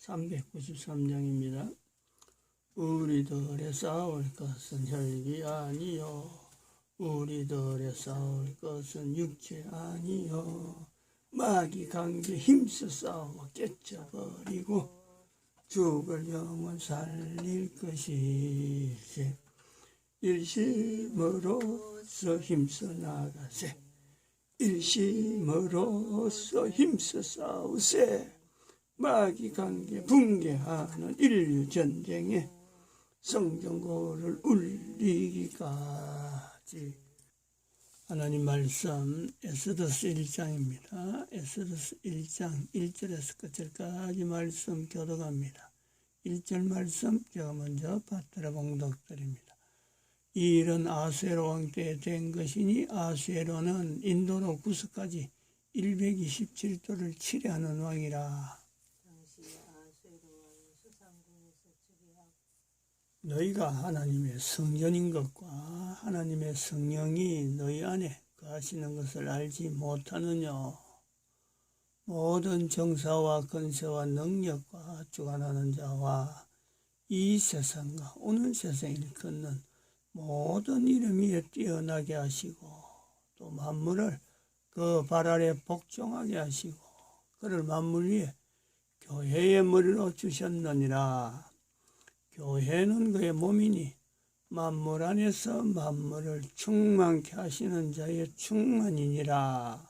393장입니다. 우리들의 싸울 것은 혈기 아니요 우리들의 싸울 것은 육체 아니요 마귀 관계 힘써 싸워 깨쳐버리고 죽을 영혼 살릴 것이지 일심으로서 힘써 나가세 일심으로서 힘써 싸우세 마귀 관계 붕괴하는 인류 전쟁에 성전고를 울리기까지. 하나님 말씀 에스더스 1장입니다. 에스더스 1장 1절에서 끝절까지 말씀 교독합니다. 1절 말씀 제가 먼저 받들어 봉독드립니다. 이 일은 아수에로 왕 때 된 것이니 아수에로는 인도로 구스까지 127도를 치려하는 왕이라. 너희가 하나님의 성전인 것과 하나님의 성령이 너희 안에 거하시는 것을 알지 못하느냐. 모든 정사와 권세와 능력과 주관하는 자와 이 세상과 오는 세상을 일컫는 모든 이름 위에 뛰어나게 하시고 또 만물을 그 발 아래 복종하게 하시고 그를 만물 위에 교회의 머리로 주셨느니라. 교회는 그의 몸이니 만물 안에서 만물을 충만케 하시는 자의 충만이니라.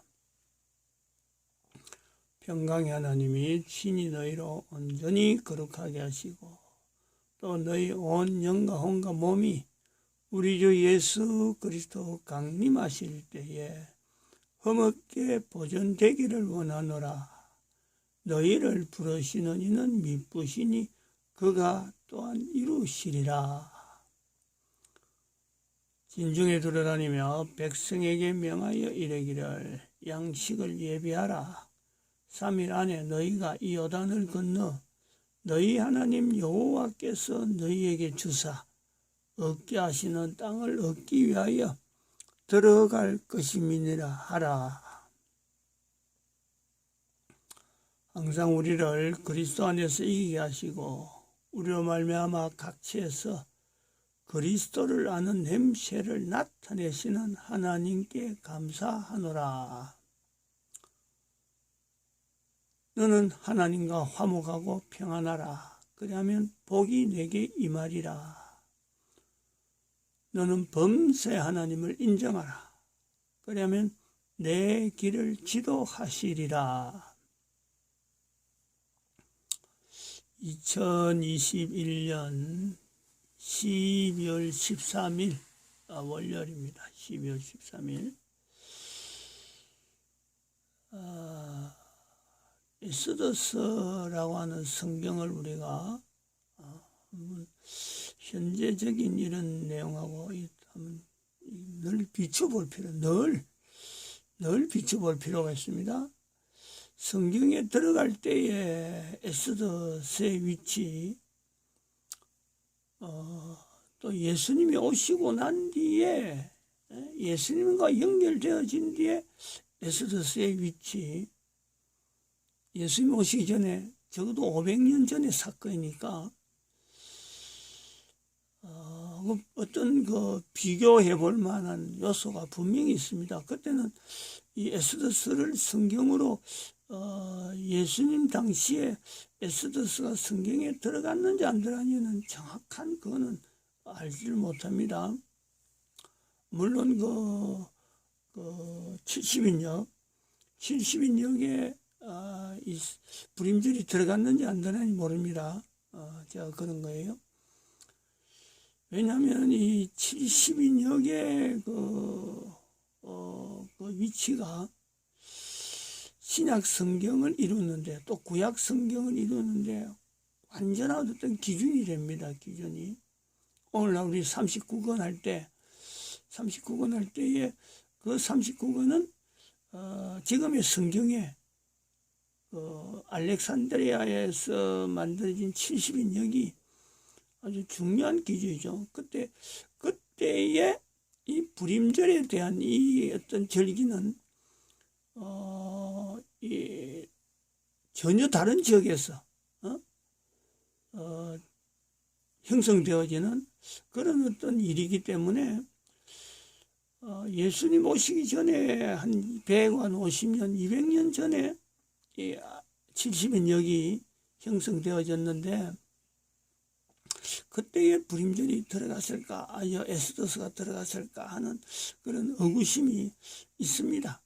평강의 하나님이 친히 너희로 온전히 거룩하게 하시고 또 너희 온 영과 혼과 몸이 우리 주 예수 그리스도 강림하실 때에 흠없게 보존되기를 원하노라. 너희를 부르시는 이는 미쁘시니 그가 또한 이루시리라. 진중에 들어다니며 백성에게 명하여 이르기를 양식을 예비하라. 3일 안에 너희가 이 요단을 건너 너희 하나님 여호와께서 너희에게 주사 얻게 하시는 땅을 얻기 위하여 들어갈 것임이니라 하라. 항상 우리를 그리스도 안에서 이기게 하시고 우리로 말미암아 각처에서 그리스도를 아는 냄새를 나타내시는 하나님께 감사하노라. 너는 하나님과 화목하고 평안하라. 그리하면 복이 내게 임하리라. 너는 범세 하나님을 인정하라. 그리하면 내 길을 지도하시리라. 2021년 12월 13일 월요일입니다. 12월 13일 에스더스라고 하는 성경을 우리가 현재적인 이런 내용하고 늘 비춰볼 늘 비춰볼 필요가 있습니다. 성경에 들어갈 때에 에스더스의 위치, 또 예수님이 오시고 난 뒤에 예수님과 연결되어진 뒤에 에스더스의 위치, 예수님 오시기 전에 적어도 500년 전의 사건이니까 어떤 비교해 볼 만한 요소가 분명히 있습니다. 그때는 이 에스더스를 성경으로 예수님 당시에 에스더스가 성경에 들어갔는지 안 들어갔는지는 정확한 그거는 알지를 못합니다. 물론 70인역에 이 불임절이 들어갔는지 안 들어갔는지 모릅니다. 제가 그런 거예요. 왜냐하면 이 70인역의 그 위치가 신약 성경을 이루는데 또 구약 성경을 이루는데 완전한 어떤 기준이 됩니다. 기준이. 오늘날 우리 39권 할 때에 그 39권은 지금의 성경에 알렉산드리아에서 만들어진 70인역이 아주 중요한 기준이죠. 그때의 이 불임절에 대한 이 어떤 절기는 전혀 다른 지역에서 형성되어지는 그런 어떤 일이기 때문에 예수님 오시기 전에 한 150년, 200년 전에 이 70인역이 형성되어졌는데 그때에 불임절이 들어갔을까, 에스더스가 들어갔을까 하는 그런 의구심이 있습니다.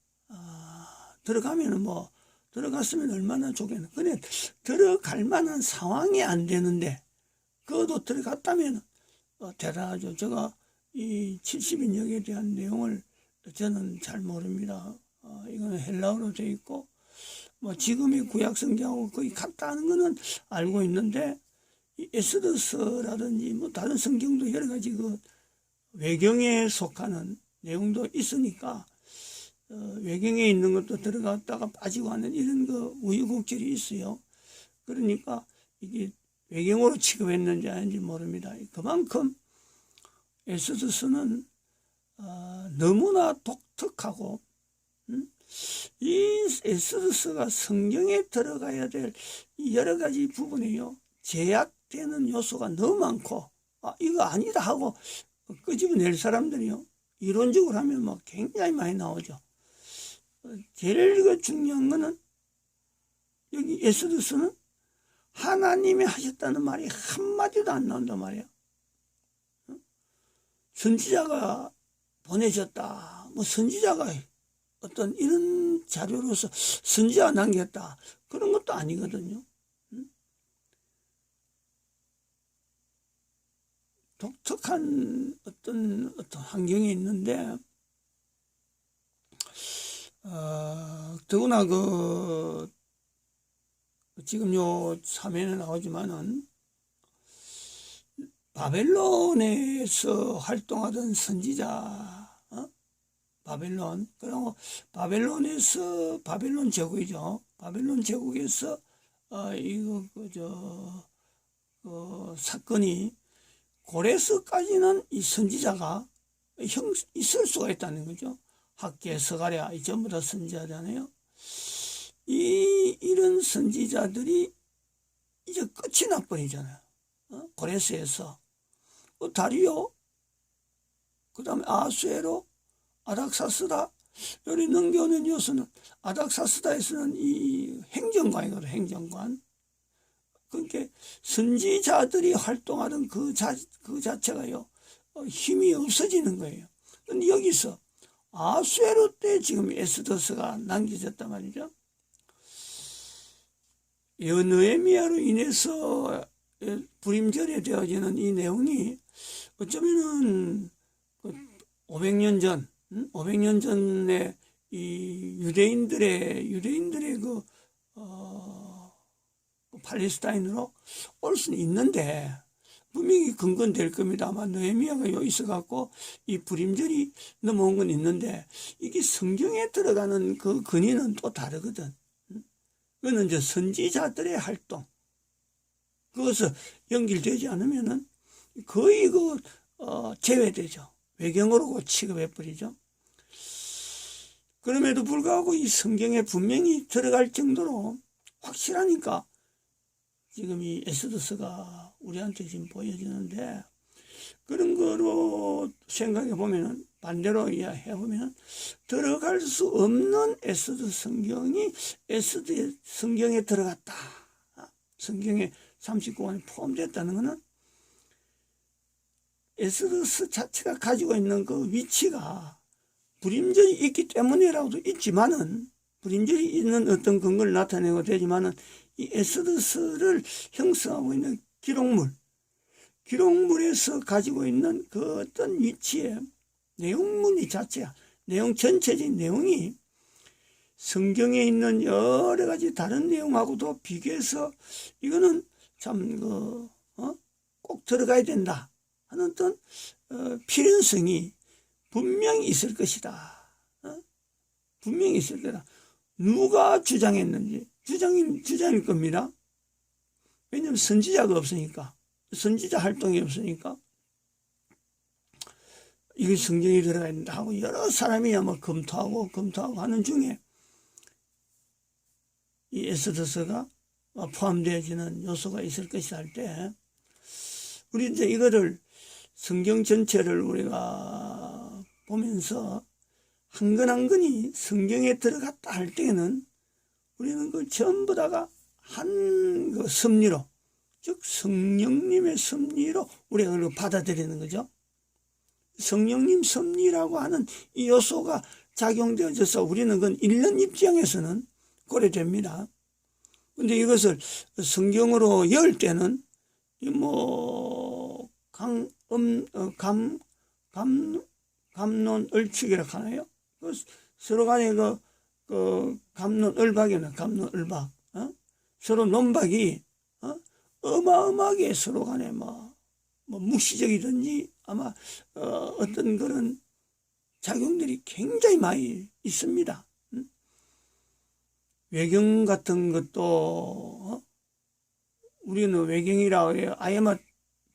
들어가면은 들어갔으면 얼마나 좋겠나. 근데 들어갈 만한 상황이 안 되는데 그것도 들어갔다면 대단하죠. 제가 이 70인역에 대한 내용을 저는 잘 모릅니다. 이거는 헬라어로 되어 있고 지금의 구약 성경하고 거의 같다는 거는 알고 있는데 이 에스더스라든지 다른 성경도 여러 가지 그 외경에 속하는 내용도 있으니까 외경에 있는 것도 들어갔다가 빠지고 하는 이런 그 우유곡절이 있어요. 그러니까 이게 외경으로 취급했는지 아닌지 모릅니다. 그만큼 에스더스는 너무나 독특하고 이 에스더스가 성경에 들어가야 될 여러 가지 부분이요 제약되는 요소가 너무 많고 이거 아니다 하고 끄집어낼 사람들이요 이론적으로 하면 굉장히 많이 나오죠. 제일 중요한 거는 여기 에스더스는 하나님이 하셨다는 말이 한마디도 안 나온단 말이야. 선지자가 보내셨다. 선지자가 어떤 이런 자료로서 선지자가 남겼다. 그런 것도 아니거든요. 독특한 어떤 환경에 있는데, 더구나 지금 요 사면에 나오지만은, 바벨론에서 활동하던 선지자, 그리고 바벨론 제국이죠. 바벨론 제국에서, 사건이 고레스까지는 이 선지자가 있을 수가 있다는 거죠. 학계, 스가랴, 전부 다 선지자잖아요. 이런 선지자들이 이제 끝이 나버리잖아요. 고레스에서. 다리오, 그 다음에 아수에로, 아닥사스다, 여기 넘겨오는 요소는, 아닥사스다에서는 이 행정관이거든요, 행정관. 그러니까 선지자들이 활동하던 그 자체가요, 힘이 없어지는 거예요. 근데 여기서 아수에로 때 지금 에스더스가 남겨졌단 말이죠. 느헤미야로 인해서 불임절에 되어지는 이 내용이 어쩌면은 500년 전에 이 유대인들의 팔레스타인으로 올 수는 있는데 분명히 근거는 될 겁니다. 아마 느헤미야가 여기 있어갖고 이 불임절이 넘어온 건 있는데 이게 성경에 들어가는 그 근위는 또 다르거든. 그거는 이제 선지자들의 활동. 그것을 연결되지 않으면은 거의 제외되죠. 외경으로 취급해버리죠. 그럼에도 불구하고 이 성경에 분명히 들어갈 정도로 확실하니까 지금 이 에스더스가 우리한테 지금 보여지는데 그런 거로 생각해 보면은 반대로 이해해보면 들어갈 수 없는 에스더 성경이 에스더 성경에 들어갔다. 성경에 39권에 포함됐다는 것은 에스더스 자체가 가지고 있는 그 위치가 불임절이 있기 때문이라고도 있지만은 불임절이 있는 어떤 근거를 나타내고 되지만은 이 에스더스를 형성하고 있는 기록물에서 가지고 있는 그 어떤 위치에 내용문이 자체야. 내용 전체적인 내용이 성경에 있는 여러 가지 다른 내용하고도 비교해서 이거는 참 꼭 들어가야 된다 하는 어떤 필연성이 분명히 있을 것이다. 분명히 있을 거다. 누가 주장했는지 주장일 겁니다. 왜냐하면 선지자가 없으니까, 선지자 활동이 없으니까 이게 성경에 들어가야 된다 하고 여러 사람이 아마 검토하고 하는 중에 이 에스더스가 포함되어지는 요소가 있을 것이다 할 때, 우리 이제 이거를 성경 전체를 우리가 보면서 한 건 한 건이 성경에 들어갔다 할 때는 우리는 그 전부 다가 한 그 섭리로, 즉 성령님의 섭리로 우리가 그걸 받아들이는 거죠. 성령님 섭리라고 하는 이 요소가 작용되어져서 우리는 그건 읽는 입장에서는 고려됩니다. 근데 이것을 성경으로 열 때는 뭐 감론을축이라고 하나요? 서로 간에 감론을박이나 감론을박, 서로 논박이 어마어마하게 서로 간에 뭐 묵시적이든지 아마 어떤 그런 작용들이 굉장히 많이 있습니다. 외경 같은 것도 우리는 외경이라고 해요. 아예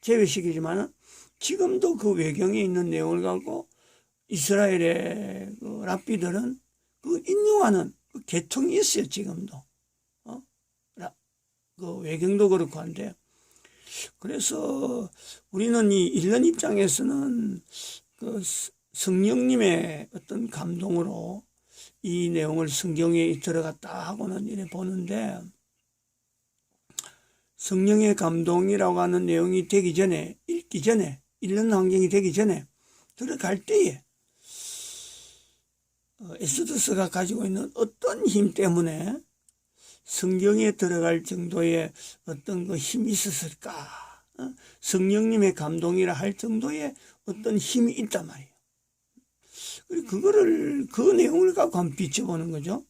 제외시키지만은 지금도 그 외경에 있는 내용을 갖고 이스라엘의 그 랍비들은 그 인용하는 그 계통이 있어요. 지금도 그 외경도 그렇고 한데, 그래서 우리는 이 읽는 입장에서는 그 성령님의 어떤 감동으로 이 내용을 성경에 들어갔다 하고는 이래 보는데, 성령의 감동이라고 하는 내용이 되기 전에, 읽기 전에, 읽는 환경이 되기 전에 들어갈 때에 에스더스가 가지고 있는 어떤 힘 때문에 성경에 들어갈 정도의 어떤 그 힘이 있었을까? 성령님의 감동이라 할 정도의 어떤 힘이 있단 말이에요. 그리고 그거를, 그 내용을 갖고 한번 비춰보는 거죠.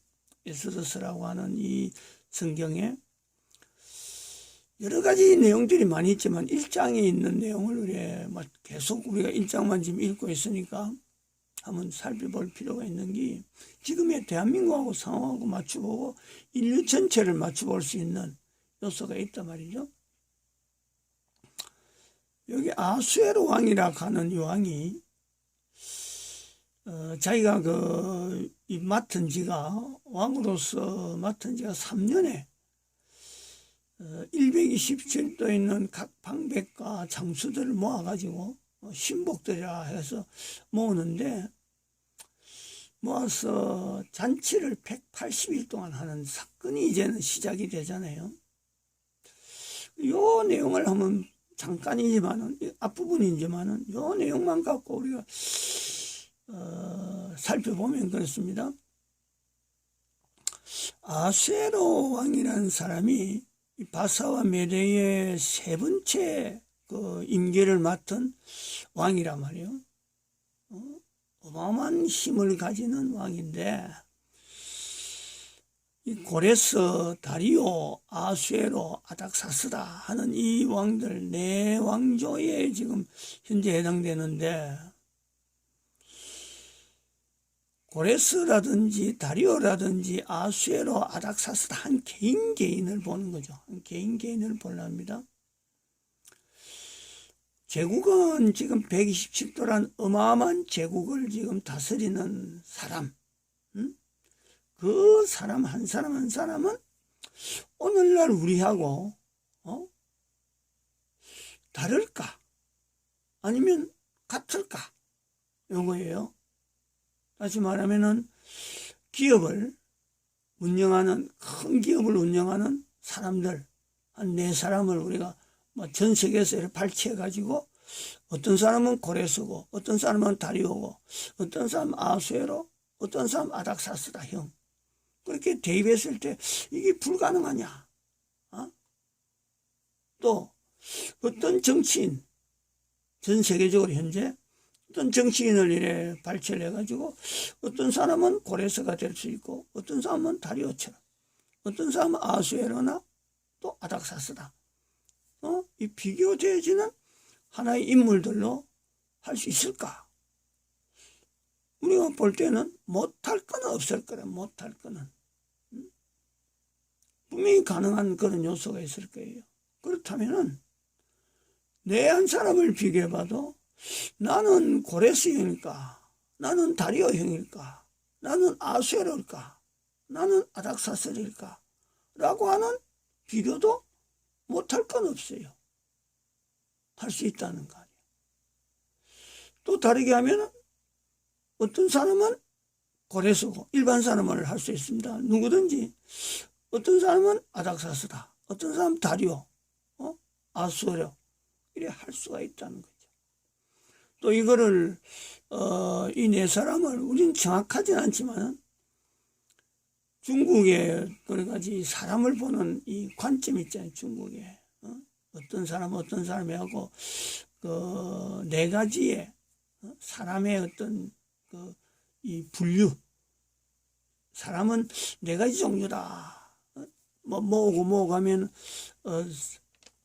에스더스라고 하는 이 성경에 여러 가지 내용들이 많이 있지만 1장에 있는 내용을 우리 계속 우리가 1장만 지금 읽고 있으니까 한번 살펴볼 필요가 있는 게, 지금의 대한민국하고 상황하고 맞춰보고 인류 전체를 맞춰볼 수 있는 요소가 있단 말이죠. 여기 아수에로 왕이라 하는 이 왕이 자기가 이 맡은 지가, 왕으로서 맡은 지가 3년에 127도 있는 각 방백과 장수들을 모아가지고 신복들이라 해서 모으는데, 모아서 잔치를 180일 동안 하는 사건이 이제는 시작이 되잖아요. 요 내용을 한번 잠깐이지만은, 앞부분이지만은 요 내용만 갖고 우리가 살펴보면 그렇습니다. 아수에로 왕이라는 사람이 바사와 메대의 세 번째 그 임계를 맡은 왕이란 말이에요. 어마어마한 힘을 가지는 왕인데, 이 고레스, 다리오, 아수에로, 아닥사스다 하는 이 왕들 네 왕조에 지금 현재 해당되는데, 고레스라든지 다리오라든지 아수에로, 아닥사스다 한 개인을 보는 거죠. 한 개인을 보랍니다. 제국은 지금 127도란 어마어마한 제국을 지금 다스리는 사람, 그 사람 한 사람은 오늘날 우리하고 다를까? 아니면 같을까? 요거예요. 다시 말하면은 기업을 운영하는, 큰 기업을 운영하는 사람들 한 네 사람을 우리가 전 세계에서 이렇게 발췌해가지고, 어떤 사람은 고레스고, 어떤 사람은 다리오고, 어떤 사람은 아수에로, 어떤 사람은 아닥사스다 형. 그렇게 대입했을 때 이게 불가능하냐? 또 어떤 정치인, 전 세계적으로 현재 어떤 정치인을 이래 발췌를 해가지고, 어떤 사람은 고레스가 될 수 있고, 어떤 사람은 다리오처럼, 어떤 사람은 아수에로나 또 아닥사스다. 이 비교되어지는 하나의 인물들로 할 수 있을까? 우리가 볼 때는 못할 거는 없을 거라. 못할 거는 분명히 가능한 그런 요소가 있을 거예요. 그렇다면은 내 한 사람을 비교해봐도 나는 고레스 형일까? 나는 다리오 형일까? 나는 아수에로일까? 나는 아닥사스일까? 라고 하는 비교도 못할 건 없어요. 할 수 있다는 거 아니에요. 또 다르게 하면 어떤 사람은 고래서고 일반 사람을 할 수 있습니다. 누구든지. 어떤 사람은 아닥사스다. 어떤 사람은 다리오, 아수어려 이래 할 수가 있다는 거죠. 또 이거를 이 네 사람을 우리는 정확하진 않지만 중국의 여러 가지 사람을 보는 이 관점 있잖아요. 중국에 어떤 사람은 어떤 사람이 하고 그 네 가지의 사람의 어떤 그 이 분류, 사람은 네 가지 종류다. 뭐 모으고 하면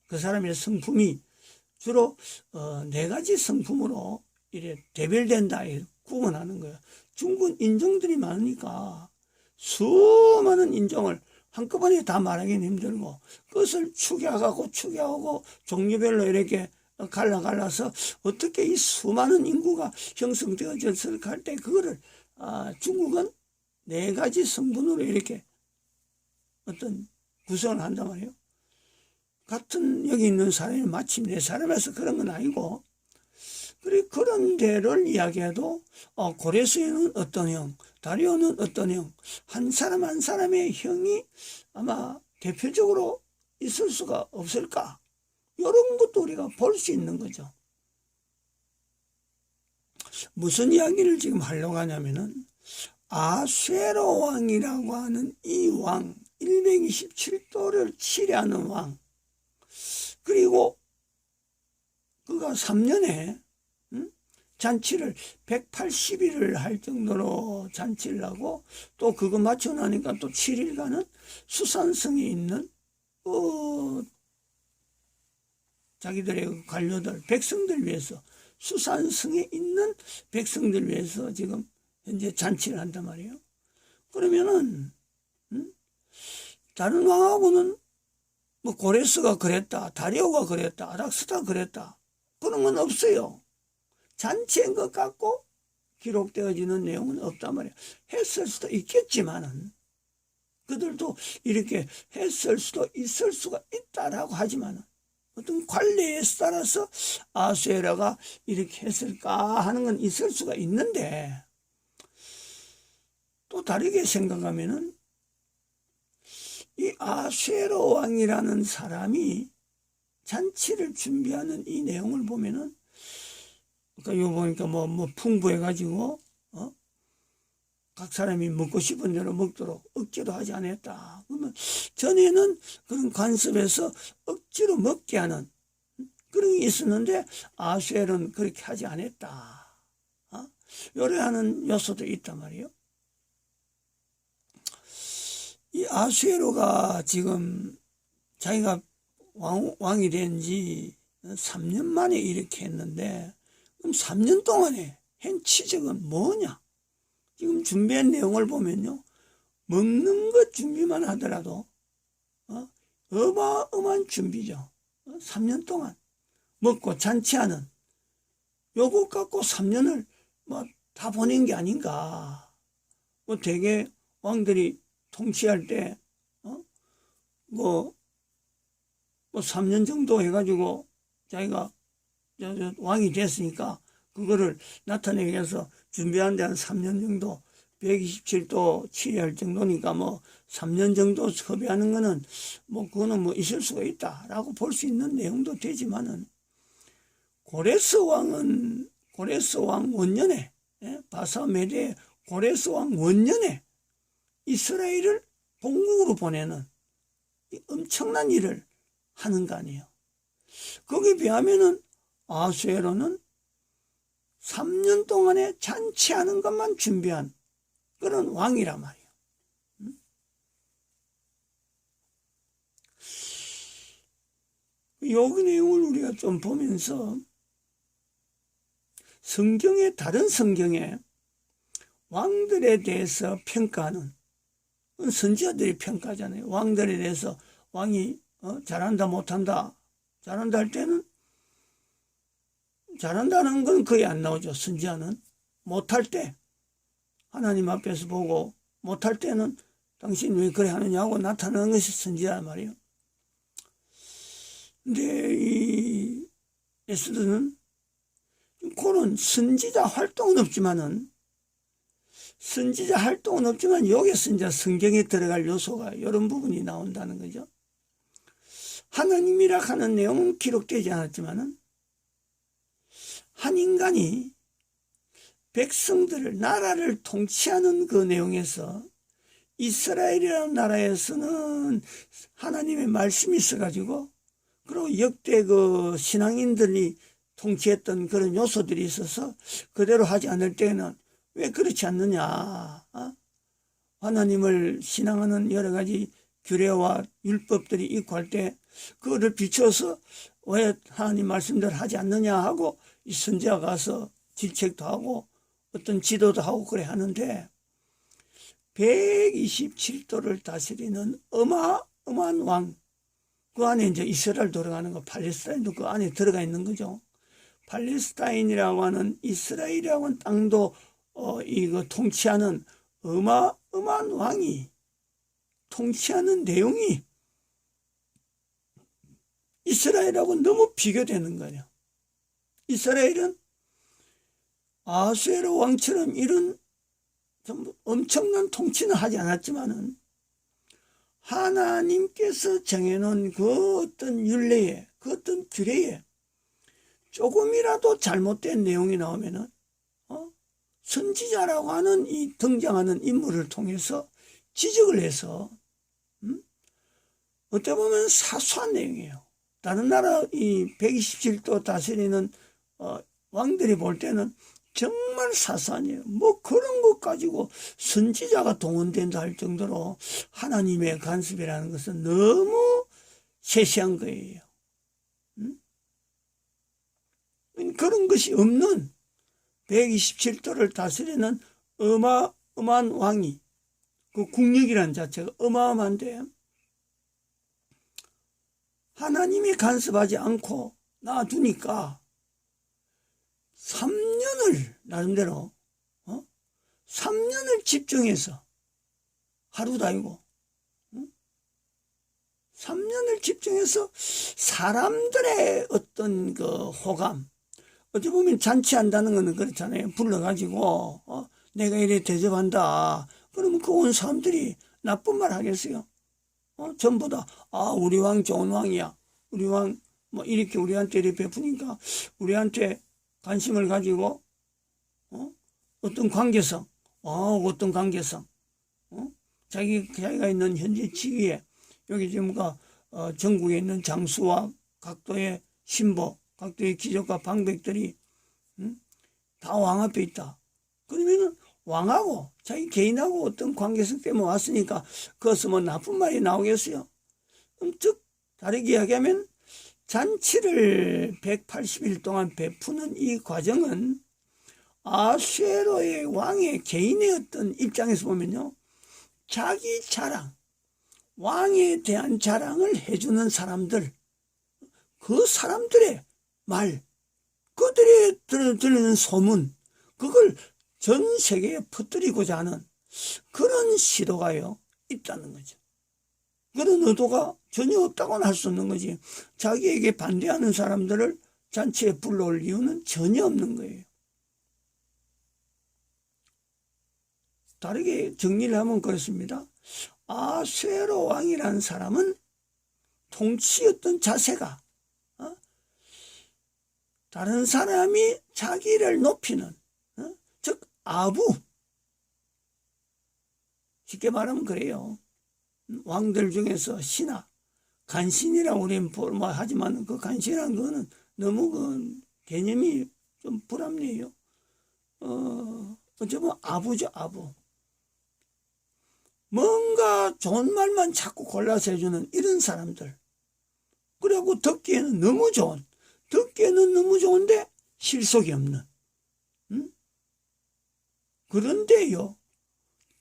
그 사람의 성품이 주로 네 가지 성품으로 이래 대별된다, 구분하는 거예요. 중국은 인종들이 많으니까 수많은 인종을 한꺼번에 다 말하기는 힘들고 그것을 축약하고 종류별로 이렇게 갈라서 어떻게 이 수많은 인구가 형성되어졌을까 할 때 그거를 중국은 네 가지 성분으로 이렇게 어떤 구성을 한단 말이에요. 같은 여기 있는 사람이 마침 네 사람에서 그런 건 아니고 그런 데를 이야기해도 고레스에는 어떤 형, 다리오는 어떤 형, 한 사람 한 사람의 형이 아마 대표적으로 있을 수가 없을까? 이런 것도 우리가 볼 수 있는 거죠. 무슨 이야기를 지금 하려고 하냐면은 아쇠로 왕이라고 하는 이 왕, 127도를 치려하는 왕, 그리고 그가 3년에 잔치를 180일을 할 정도로 잔치를 하고 또 그거 마치고 나니까 또 7일간은 수산성에 있는 자기들의 관료들, 백성들 위해서 수산성에 있는 백성들 위해서 지금 현재 잔치를 한단 말이에요. 그러면은 다른 왕하고는 뭐 고레스가 그랬다, 다리오가 그랬다, 아닥스가 그랬다 그런 건 없어요. 잔치인 것 같고 기록되어지는 내용은 없단 말이에요. 했을 수도 있겠지만은 그들도 이렇게 했을 수도 있을 수가 있다라고 하지만은 어떤 관례에 따라서 아수에라가 이렇게 했을까 하는 건 있을 수가 있는데 또 다르게 생각하면은 이 아수에로 왕이라는 사람이 잔치를 준비하는 이 내용을 보면은 그러니까 요 보니까 뭐 풍부해가지고 각 사람이 먹고 싶은 대로 먹도록 억지로 하지 않았다. 그러면 전에는 그런 관습에서 억지로 먹게 하는 그런 게 있었는데 아수엘은 그렇게 하지 않았다. 요래하는 요소도 있단 말이에요. 이 아수에로가 지금 자기가 왕이 된 지 3년 만에 이렇게 했는데 그럼 3년 동안에 한 치적은 뭐냐? 지금 준비한 내용을 보면요. 먹는 것 준비만 하더라도 어마어마한 준비죠. 3년 동안 먹고 잔치하는 요것 갖고 3년을 뭐 다 보낸 게 아닌가. 뭐 대개 왕들이 통치할 때 뭐 3년 정도 해가지고 자기가 왕이 됐으니까 그거를 나타내기 위해서 준비하는 데 한 3년 정도 127도 치료할 정도니까 뭐 3년 정도 섭외하는 거는 뭐 그거는 뭐 있을 수가 있다라고 볼 수 있는 내용도 되지만은 고레스 왕 원년에 바사메대 고레스 왕 원년에 이스라엘을 본국으로 보내는 엄청난 일을 하는 거 아니에요. 거기에 비하면은 아수에로는 3년 동안에 잔치하는 것만 준비한 그런 왕이란 말이에요. 여기 내용을 우리가 좀 보면서 다른 성경에 왕들에 대해서 평가하는 선지자들이 평가하잖아요. 왕들에 대해서 왕이 잘한다 못한다. 잘한다 할 때는 잘한다는 건 거의 안 나오죠. 선지자는 못할 때 하나님 앞에서 보고 못할 때는 당신 왜 그래 하느냐고 나타나는 것이 선지자란 말이에요. 근데 이 에스더는 그런 선지자 활동은 없지만 여기서 이제 성경에 들어갈 요소가 이런 부분이 나온다는 거죠. 하나님이라 하는 내용은 기록되지 않았지만은 한 인간이 백성들을, 나라를 통치하는 그 내용에서 이스라엘이라는 나라에서는 하나님의 말씀이 있어가지고, 그리고 역대 그 신앙인들이 통치했던 그런 요소들이 있어서 그대로 하지 않을 때에는 왜 그렇지 않느냐. 하나님을 신앙하는 여러 가지 규례와 율법들이 있고 할 때 그거를 비춰서 왜 하나님 말씀대로 하지 않느냐 하고 이 선지자가 가서 질책도 하고 어떤 지도도 하고 그래 하는데, 127도를 다스리는 어마어마한 왕, 그 안에 이제 이스라엘 들어가는 거, 팔레스타인도 그 안에 들어가 있는 거죠. 팔레스타인이라고 하는, 이스라엘이라고 하는 땅도 이거 통치하는 어마어마한 왕이 통치하는 내용이 이스라엘하고 너무 비교되는 거예요. 이스라엘은 아수에로 왕처럼 이런 엄청난 통치는 하지 않았지만은 하나님께서 정해놓은 그 어떤 율례에, 그 어떤 규례에 조금이라도 잘못된 내용이 나오면은 선지자라고 하는 이 등장하는 인물을 통해서 지적을 해서 어떻게 보면 사소한 내용이에요. 다른 나라 이 127도 다스리는 왕들이 볼 때는 정말 사소한 일이에요. 뭐 그런 것 가지고 선지자가 동원된다 할 정도로 하나님의 간섭이라는 것은 너무 세세한 거예요. 그런 것이 없는 127도를 다스리는 어마어마한 왕이, 그 국력이라는 자체가 어마어마한데 하나님이 간섭하지 않고 놔두니까 3년을 나름대로 3년을 집중해서, 하루도 아니고 3년을 집중해서 사람들의 어떤 그 호감, 어찌 보면 잔치한다는 거는 그렇잖아요. 불러가지고 내가 이래 대접한다. 그러면 그 온 사람들이 나쁜 말 하겠어요? 전부 다 우리 왕 좋은 왕이야. 우리 왕 뭐 이렇게 우리한테 이렇게 베푸니까 우리한테 관심을 가지고 어떤 관계성, 어떤 관계성, 자기가 있는 현재 지위에, 여기 지금 전국에 있는 장수와 각도의 신보, 각도의 귀족과 방백들이 다 왕 앞에 있다. 그러면은 왕하고 자기 개인하고 어떤 관계성 때문에 왔으니까 그것은 뭐 나쁜 말이 나오겠어요? 즉 다르게 이야기하면 잔치를 180일 동안 베푸는 이 과정은 아수에로의 왕의 개인의 어떤 입장에서 보면요, 자기 자랑, 왕에 대한 자랑을 해주는 사람들, 그 사람들의 말, 그들이 들리는 소문, 그걸 전 세계에 퍼뜨리고자 하는 그런 시도가요 있다는 거죠. 그런 의도가 전혀 없다고는 할 수 없는 거지. 자기에게 반대하는 사람들을 잔치에 불러올 이유는 전혀 없는 거예요. 다르게 정리를 하면 그렇습니다. 아수에로 왕이라는 사람은 통치였던 자세가 다른 사람이 자기를 높이는, 즉 아부, 쉽게 말하면 그래요. 왕들 중에서 신하, 간신이라고 우리는 하지만 그 간신이라는 거는 너무 그 개념이 좀 불합리해요. 어쩌면 아부죠, 아부. 뭔가 좋은 말만 자꾸 골라서 해주는 이런 사람들. 그리고 듣기에는 너무 좋은데 실속이 없는. 그런데요,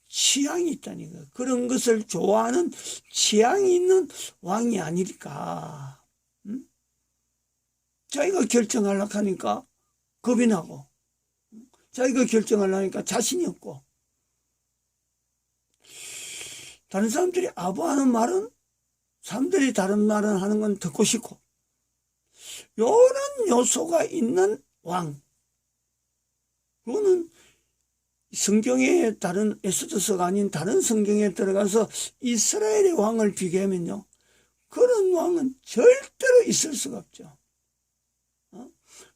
취향이 있다니까. 그런 것을 좋아하는 취향이 있는 왕이 아닐까. 자기가 결정하려고 하니까 겁이 나고, 자기가 결정하려고 하니까 자신이 없고, 다른 사람들이 아부하는 말은, 사람들이 다른 말을 하는 건 듣고 싶고, 요런 요소가 있는 왕. 그거는 성경에 다른 에스더서가 아닌 다른 성경에 들어가서 이스라엘의 왕을 비교하면요, 그런 왕은 절대로 있을 수가 없죠.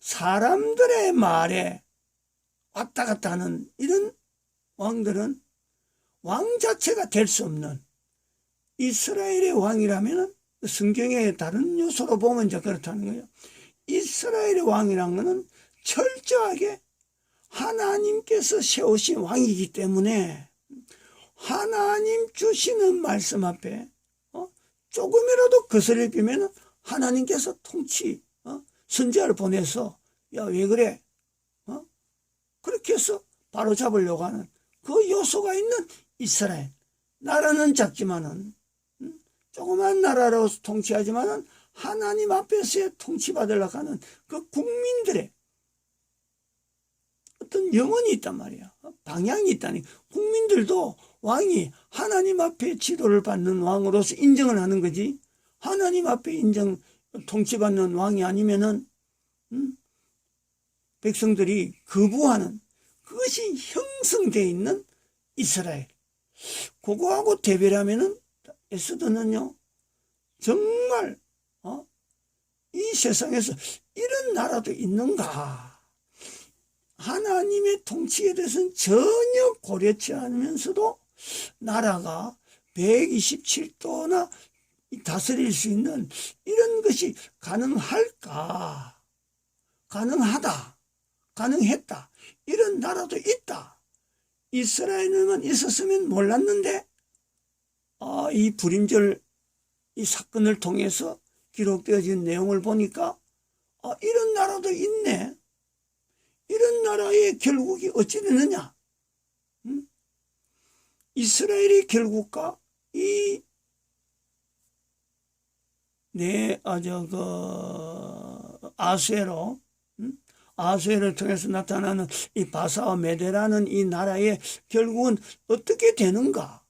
사람들의 말에 왔다 갔다 하는 이런 왕들은 왕 자체가 될 수 없는, 이스라엘의 왕이라면 성경의 다른 요소로 보면 이제 그렇다는 거예요. 이스라엘의 왕이란 것은 철저하게 하나님께서 세우신 왕이기 때문에 하나님 주시는 말씀 앞에 조금이라도 거스를 끼면 하나님께서 통치, 선지자를 보내서 야, 왜 그래? 그렇게 해서 바로 잡으려고 하는 그 요소가 있는 이스라엘. 나라는 작지만은, 조그만 나라로 통치하지만은 하나님 앞에서 통치받으려고 하는 그 국민들의 어떤 영혼이 있단 말이야. 방향이 있다니. 국민들도 왕이 하나님 앞에 지도를 받는 왕으로서 인정을 하는 거지. 하나님 앞에 통치받는 왕이 아니면은, 백성들이 거부하는, 그것이 형성되어 있는 이스라엘. 그거하고 대별하면은 에스더는요, 정말 이 세상에서 이런 나라도 있는가. 하나님의 통치에 대해서는 전혀 고려치 않으면서도 나라가 127도나 다스릴 수 있는 이런 것이 가능할까? 가능하다. 가능했다. 이런 나라도 있다. 이스라엘에만 있었으면 몰랐는데, 이 불임절 이 사건을 통해서 기록되어진 내용을 보니까 이런 나라도 있네. 이런 나라의 결국이 어찌 되느냐? 이스라엘의 결국과 아수에를 통해서 나타나는 이 바사와 메대라는 이 나라의 결국은 어떻게 되는가?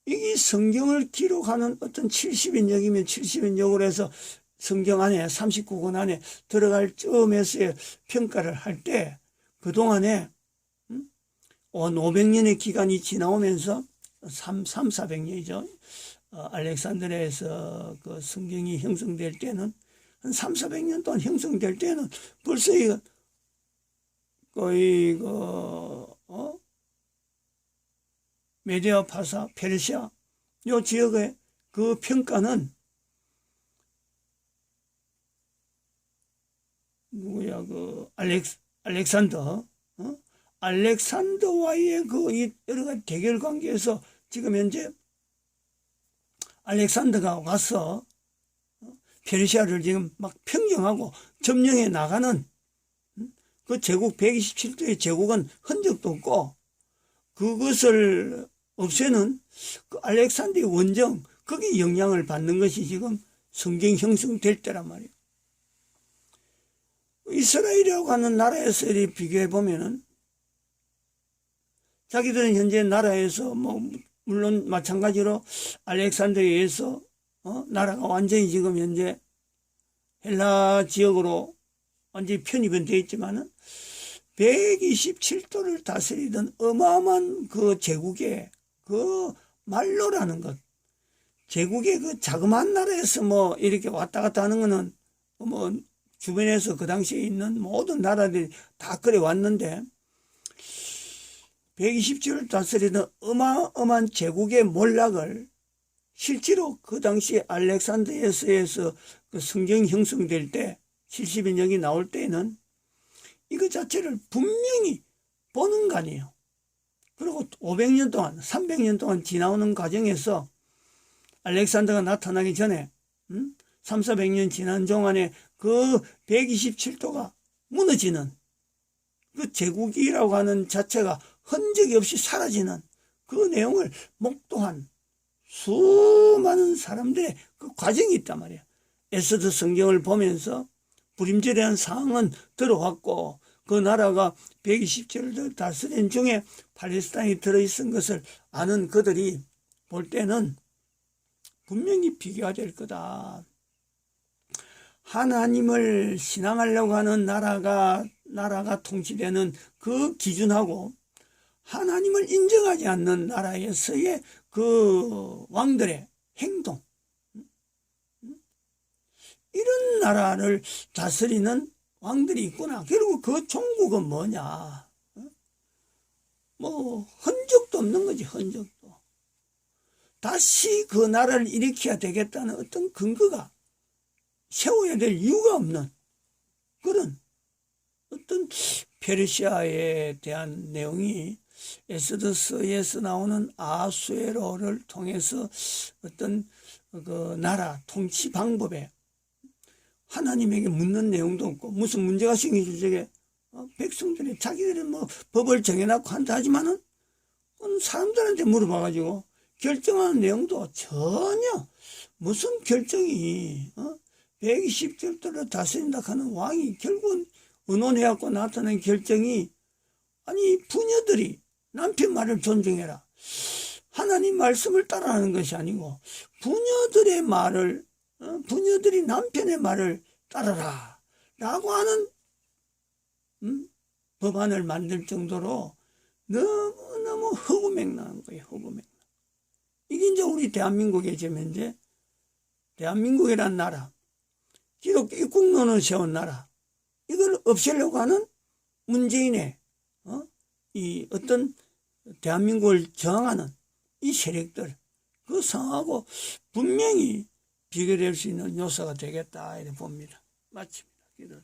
이게 성경을 기록하는 어떤 70인역이면 70인역으로 해서 성경 안에 39권 안에 들어갈 쯤에서의 평가를 할 때 그동안에 500년의 기간이 지나오면서 400년이죠. 알렉산드리아에서 그 성경이 형성될 때는 한 400년 동안 형성될 때는 벌써 이거 거의 메디아 파사, 페르시아 요 지역의 그 평가는 누구야, 알렉산더와의 그 여러 가지 대결 관계에서 지금 현재 알렉산더가 와서 페르시아를 지금 막 평정하고 점령해 나가는 그 제국 127도의 제국은 흔적도 없고, 그것을 없애는 그 알렉산더의 원정, 거기에 영향을 받는 것이 지금 성경 형성될 때란 말이에요. 이스라엘이라고 하는 나라에서 비교해 보면은 자기들은 현재 나라에서 물론 마찬가지로 알렉산더에 의해서 나라가 완전히 지금 현재 헬라 지역으로 완전히 편입은 되어 있지만은 127도를 다스리던 어마어마한 그 제국의 그 말로라는 것, 제국의 그 자그마한 나라에서 이렇게 왔다 갔다 하는 거는 주변에서 그 당시에 있는 모든 나라들이 다 그래 왔는데, 127을 다스리던 어마어마한 제국의 몰락을 실제로 그 당시에 알렉산드리아에서 그 성경 형성될 때 70인역이 나올 때에는 이거 자체를 분명히 보는 거 아니에요. 그리고 500년 동안 300년 동안 지나오는 과정에서 알렉산더가 나타나기 전에 300~400년 지난 동안에 그 127도가 무너지는 그 제국이라고 하는 자체가 흔적이 없이 사라지는 그 내용을 목도한 수많은 사람들의 그 과정이 있단 말이에요. 에스더 성경을 보면서 불임절이라는 상황은 들어왔고, 그 나라가 127을 다스린 중에 팔레스타인이 들어있은 것을 아는 그들이 볼 때는 분명히 비교가 될 거다. 하나님을 신앙하려고 하는 나라가 통치되는 그 기준하고 하나님을 인정하지 않는 나라에서의 그 왕들의 행동, 이런 나라를 다스리는 왕들이 있구나. 결국 그 종국은 뭐냐? 뭐 흔적도 없는 거지, 흔적도. 다시 그 나라를 일으켜야 되겠다는 어떤 근거가, 세워야 될 이유가 없는 그런 어떤 페르시아에 대한 내용이 에스더서에서 나오는 아수에로를 통해서 어떤 그 나라 통치 방법에 하나님에게 묻는 내용도 없고, 무슨 문제가 생기죠. 저게 백성들이 자기들이 뭐 법을 정해놓고 한다 하지만은 사람들한테 물어봐가지고 결정하는 내용도 전혀, 무슨 결정이 120절도를 다스린다 하는 왕이 결국은 의논해갖고 나타낸 결정이, 아니 부녀들이 남편 말을 존중해라, 하나님 말씀을 따라하는 것이 아니고 부녀들의 말을, 부녀들이 남편의 말을 따르라 라고 하는 법안을 만들 정도로 너무너무 허구맹랑한 거예요. 허구맹랑. 이게 이제 우리 대한민국의 지금 현재 대한민국이란 나라, 기독교 입국론을 세운 나라, 이걸 없애려고 하는 문재인의 이 어떤 대한민국을 저항하는 이 세력들, 그 상하고 분명히 비교될 수 있는 요소가 되겠다 이렇게 봅니다. 마칩니다. 기도를.